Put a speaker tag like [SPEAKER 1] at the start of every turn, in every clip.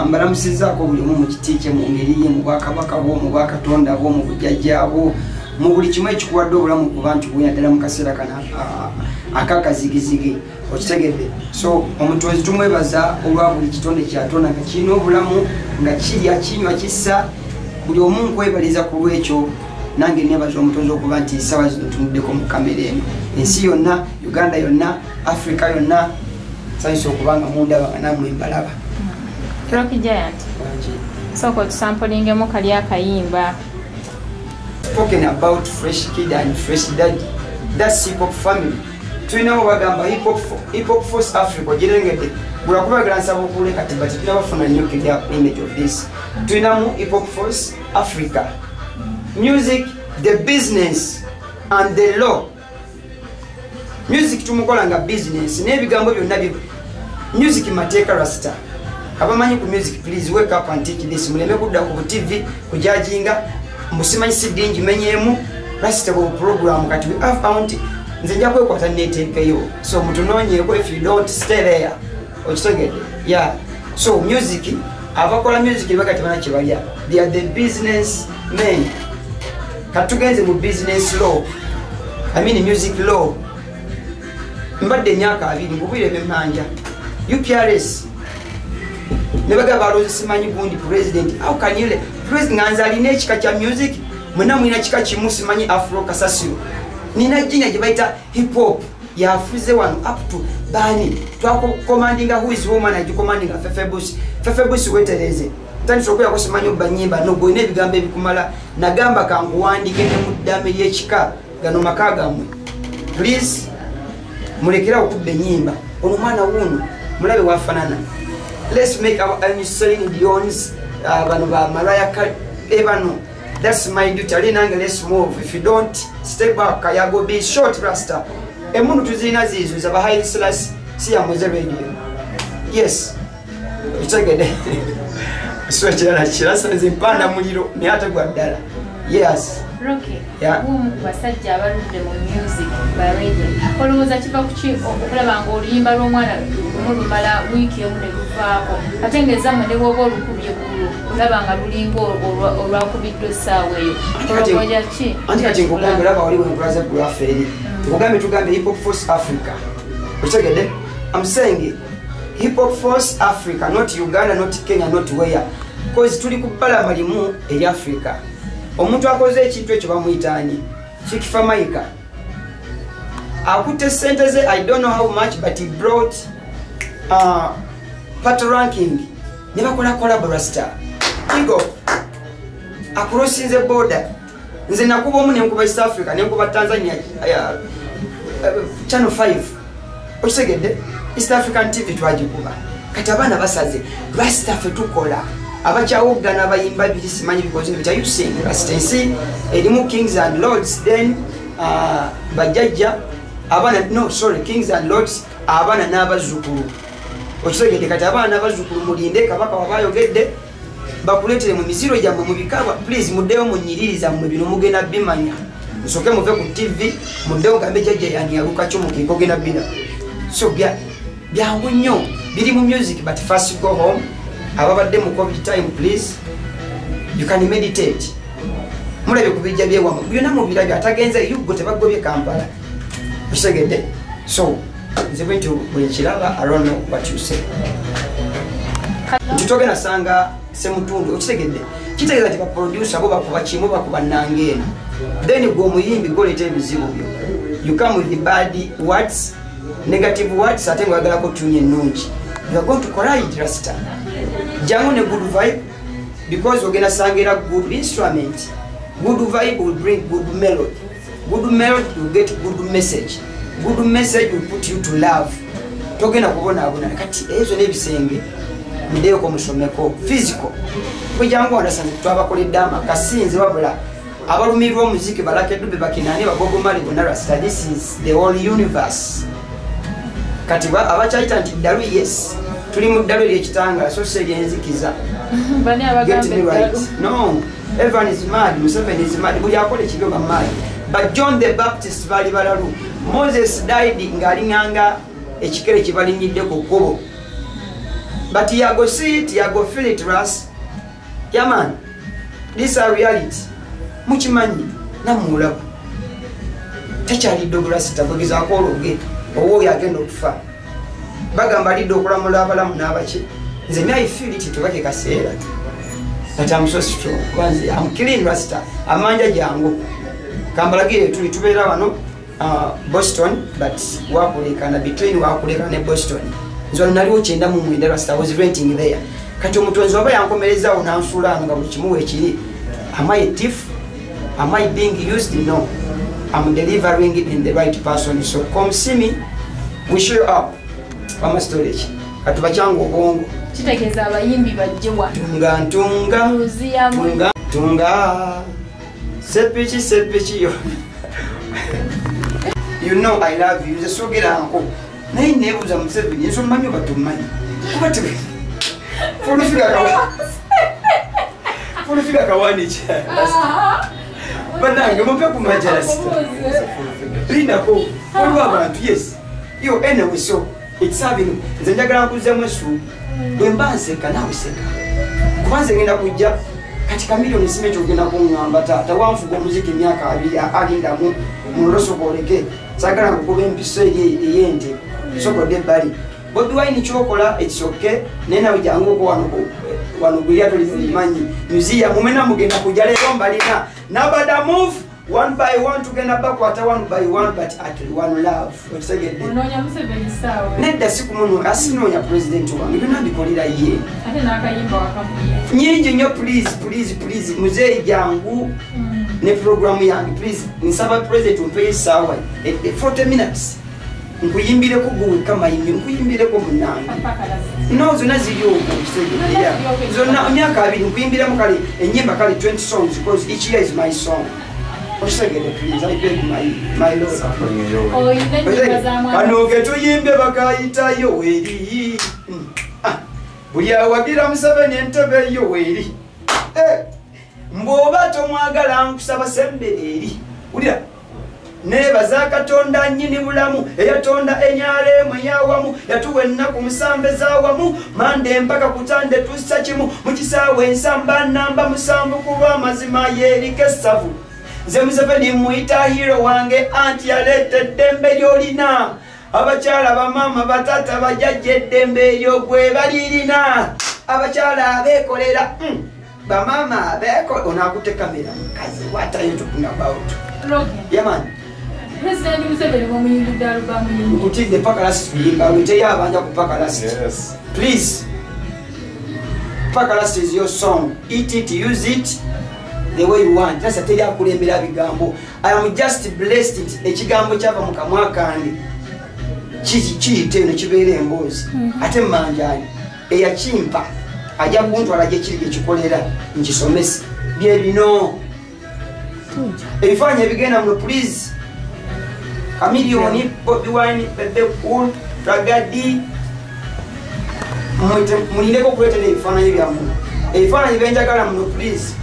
[SPEAKER 1] mbalamusizaako buli omu mu kiti kye mu ngeri ye mu bwakabaka bwo mu bwakatonda bwo mu bujjajjaabwo mu buli kimu ekikuwadde obulamu kuba nti bwina ddala mu kaseera kana akakazigizigi okitegedde. So omutonzi tumwebaza olwa buli kitonde kyatonda nga kirina obulamu nga kirya kinywa kissa buli omu nkwebaliza ku lwekyo. Nange nebaza omutonzi okuba nti sawa zino tunuddeko mu kamera eno ensi yonna Uganda yonna Africa yonna sanyusa okuba nga mundaba nga namwe mbalaba.
[SPEAKER 2] Rocky Giant soko tusampulingemu kali akayimba.
[SPEAKER 1] Talking about fresh kid and fresh daddy, that's hip hop family. Tulinawo bagamba hip hop force Africa ogirengedde bulakubagira nsaba okuleka tibati tunabafuna nnyo kidya image of this. Tulinamu hip hop force Africa. Music, the business and the law. Music tumukola nga business n'ebigambo byonna music mateeka rasta. Abamanyi ku music please wake up and teach this. Muleme kudda ku TV kujajinga musimanyi sidingi menyemu rasta ku program kati we have found nze nja kwekwata neteekayo. So mutunoonyeeko if you don't stay there. Okitegedde? Yeah. So music abakola music bakati bana kibalya. They are the business men. Katugenze mu business law. I mean music law. Mbadde myaka 2 ngubire bemanja. UPRS. Nebaga balozi simanyi gundi president. How can you president nganzaline ekika kya music mwena mwina kika kimu simanyi Afro Kasasiro. Nina jina jibaita hip hop ya Frize one up to bani. Twako commanding who is woman and commanding Fefebus wetereze. Tani sokuya kusimanyi obanyimba no goine bigambe bikumala nagamba kanguwandike ne muddame lyekika gano makaga mwe. Please mulekera okubbe nyimba ono mwana wuno mulabe wafanana. Let's make our own selling Dion's bano ba Mariah Carey. That's my duty. Let's move. If you don't step back, I go be short rasta. Emuntu tuzina zizo za Haile Selassie siya muze radio. Yes. Uchagede. Swachira chirasa zimpanda muliro ne hata gwa ddala. Yes.
[SPEAKER 2] Rocky.
[SPEAKER 1] Yeah.
[SPEAKER 2] Basajja abaludde mu music ba radio. Olowooza kiva ku ki okulaba nga oluyimba lw'omwana lumala wiiki emu ne luvaako. Ate ng'ezamwe ne bw'oba olukubye olaba nga lulinga olwakubiddwa essaawa eyo. Olowooza ki?
[SPEAKER 1] Anti kati nkugambye olaba wali wenkulaza graph eri. Tugambe hip hop force Africa. Okitegedde? I'm saying hip hop force Africa, not Uganda, not Kenya, not where. Because tuli kubala malimu eri Africa. Omuntu akoze ekintu ekyo bamuyitaani Fikifa Maika akutte sente ze I don't know how much but he brought pato ranking ne bakola collab rasta Igo acrossing border nze nakuba omu nenkuba East Africa nenkuba Tanzania Channel 5 okitegedde East African TV twagikuba kati abaana basaze rasta fe tukola abachawugana abayimba biri simanyi because bita you sing rastensi elimu Kings and Lords then bajajja abana no sorry Kings and Lords abana n'abazukulu okitegedde kati abana n'abazukulu mulinde kabaka wabayogedde bakuletere mu miziro jammwe mu bikaba please muddeyo munyiririza mu bino mugenda bimanya nsoke muve ku TV muddeyo gambe jajja yani yaluka cyo mukigogena bina so byangu nnyo biri mu music but first go home. Ababadde mu COVID time please you can meditate. Mulabe kubijja byewa byonna mu birabye atagenze yugo tebagobye Kampala. Kisegedde. So nze bwintu bwekiraba I don't know what you say. Tutogena sanga semutundu okisegedde. Kitegeeza ti ba producer bo bakuba kimu bakuba nangeena. Then go muyimbi go lete ebizibu byo. You come with the bad words, negative words ate ngwagala ko tunye nnungi. You are going to correct rasta. Jangu ne good vibe because we're gonna sing a good instrument. Good vibe will bring good melody. Good melody will get good message. Good message will put you to love. Togena kubona abuna kati ezo nebisenge mudeo ko musomeko physical. Kwe jangu understand twabakoledde amakasinze wabula abalumirwa omuziki balake dube bakinani bagogo mali bona rasta. This is the whole universe. Kati abachaita nti dalu yes. Tuli mu ddalo ly'ekitanga so se yenzikiza.
[SPEAKER 2] Bani abagambe
[SPEAKER 1] right. No, everyone is mad. Museveni is mad. Buli akola ekigoba mad. But John the Baptist bali balalu. Moses died ng'alinganga ekikere kibalinyidde ku kkubo. but you go see it, you go feel it, Ras. Yeah, man. This is a reality. Muchimanyi namulabu. Techali Douglas tabagiza akologe owo yagenda okufa. Bagamba lidde okulamula abalamu n'abaki. Nze I feel it tubake kaseera. But I'm so strong. Kwanza I'm killing Rasta. Amanja jangu. Kambalagire tuli tubeera wano Boston, but wakulekana between wakulekana ne Boston. Nzo naliwo kyenda mu mwenda Rasta was renting there. Kati omutonzi waba yankomereza onansuula nga buli kimu ekiri. Am I a thief? Am I being used? No. I'm delivering it in the right person. So come see me. We show up. From storage. Katubachango obongo.
[SPEAKER 2] Kitegeza abayimbi bajjewa.
[SPEAKER 1] Tunga. Sepichi yo. You know I love you. Just so get uncle. Naye nebuza Museveni nso manyo batumanyi. Kubate. Fulufika kawani cha. Banange mumpe kumajala sita. Linda ko. Waliwo abantu yes. Yo anyway so it's having nze njagala kuzemu su bwe mbanseka nawe seka kubanze ngenda kujja kati kamilioni sime kyogenda kuŋŋamba taata wanfuga omuziki emyaka 2 alindamu mu losokoleke sagala kukuba empiso ey'ente sokodde ebbali Bobi Wine kyokola it's okay naye nawe jangu oko wano gweyatoli zimanyi museum mumena mugenda kujja leero mbalina nabada move one by one tugenda bakwata one by one but at one love otegedde
[SPEAKER 2] ononya Museveni sawa
[SPEAKER 1] nedda sikumuno asinonya president wange bino ndikolera ye
[SPEAKER 2] ate nakayimba wakamuye
[SPEAKER 1] nyingi nnyo please muzeeyi jangu ne program yange please nsaba president umpe sawa 40 minutes nkuyimbireko gwe kama yimbi nkuyimbireko munange no zona ziriyo okusegeddeya zona myaka 2 nkuyimbiremu kale enyimba kale 20 songs because each year is my song. Please, I beg my Lord.
[SPEAKER 2] Oh, you let me
[SPEAKER 1] Ano geto yimbe bakayita Yoweri. Buli awagira Museveni entebe Yoweri. Mboba tomwagala nkusaba sembereri. Ulira nebaza Katonda nnyini bulamu eyatonda enyalemu yawamu yatuwa ennaku musambe zawamu mande mpaka kutande tussa kimu mu kisaawe ensamba namba musanvu kuba amazima yerike savu. Nze Museveni muyita hero wange anti yaleta eddembe lyolina abakyala bamama batata bajjajja eddembe eryo gwe balirina abakyala abeekolera bamama abeekola onakutte kamera mukazi what are you talking about? Yeah man.
[SPEAKER 2] President Museveni bwamuyingidde alubamu yingi
[SPEAKER 1] nkutidde paka lasi tuyimba witeyo abanja ku paka lasi.
[SPEAKER 3] Yes.
[SPEAKER 1] Please. Paka lasi is your song. Eat it, use it. The way you want. That's a tell you kulembera bigambo. I am just blessed ekigambo kyava mu kamwa kange. Kiyite ne kibeera emboozi. Ate manjani eyakimpa ajja kuntwala gye kiri gye kikolera nkisomesa. Bye bino. Ebifanye ebigenda muno please. Kamilioni, Bobi Wine, Bebe Cool, Ragadi. Mulindeko kuletera ebifaananyi byammwe. Ebifaananyi byenjagala muno please.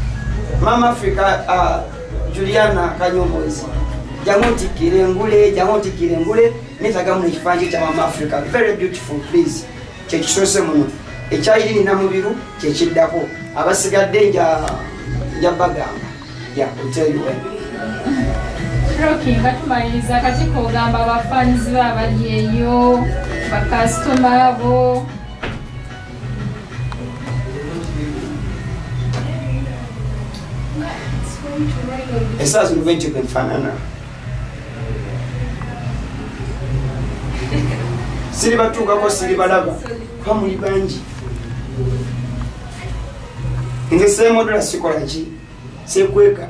[SPEAKER 1] Mama Africa Juliana Kanyomozi. Jamoti Kirengule, netaga mu kifanji kya Mama Africa. Very beautiful please. Kye kisose muno. Ekyayiri nina mubiru kye kiddako. Abasigadde nja bagamba. Yeah, I'll tell you when.
[SPEAKER 2] Rocky nga tumaliriza kati kogamba abafanzi babali eyo bakasitoma abo
[SPEAKER 1] Esas nuventi kwenfanana. Siri batuukako siri balaba kuba muli bangi. Nze seemodula sikola ki sekweka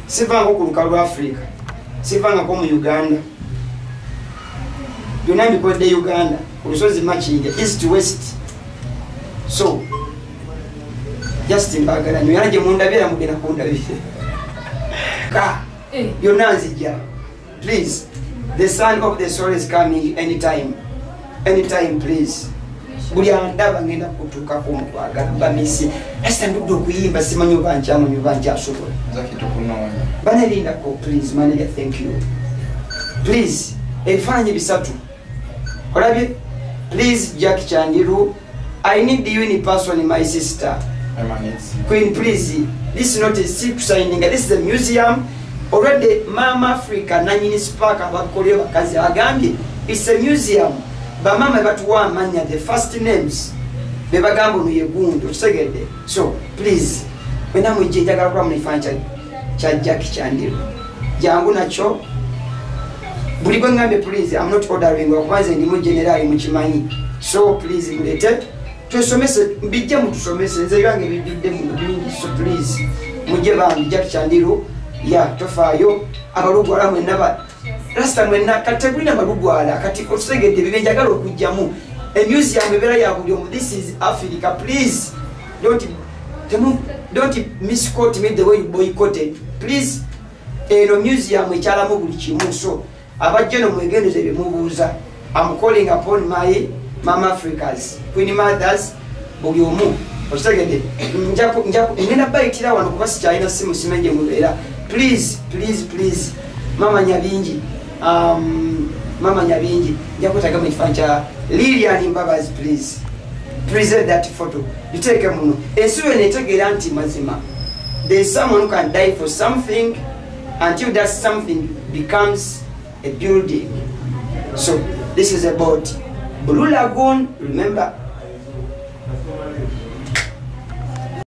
[SPEAKER 1] sivanga ku lukalu lwa Africa sivanga ko mu Uganda byonna mbikodde Uganda ku lusozi Makinja east to west so just mbagala nyo yange mundabira mugenda kundabira ka byonna nzijja please the son of the soul is coming anytime please buli andaba ngenda kutuka kumutwagala bamisi asa ndudde okuyimba simanyi oba nkyasobola banelindako please manager thank you please ebifaananyi bisatu olabye Please, Jack Chandiru, I need you in person, my sister. Queen, please. This is not a silk signing. This is a museum. Already, Mama Africa, Nanyini Spark, about Korea, Kazi Agambi. It's a museum. But Mama Batuwa Manya, the first names. Bebagambo Nuyegundu, Segede. So, please, when I'm with Jaga Ram, I find Jack Chandiru. Jangu Nacho. Buligongambe, please. I'm not ordering or was in the general Muchimani. So, please, related. To some message, be jam to some message, the young lady, so please. Mujeva, Jack Chandiru, ya, Tofayo, Amaruguara, and never. Last time when Katabina Maruguara, Katiko Seged, the Vijagaro Kujamu, a museum, this is Africa, please. Don't misquote me the way you boycotted. Please, a museum which Alamuchi so. About General again is a remover. I'm calling upon my Mama Africans, Queen Mothers, Boyomu, or second, Njapo, one of China Simusimeja Muvera. Please, Mama Nyabinji, Mama Nyabinji, Japotagami Fancha, Lilian in Babas, please. Present that photo. You take a mono. And so when you take a anti Mazima, there's someone who can die for something until that something becomes a building. So this is about Blue Lagoon, remember,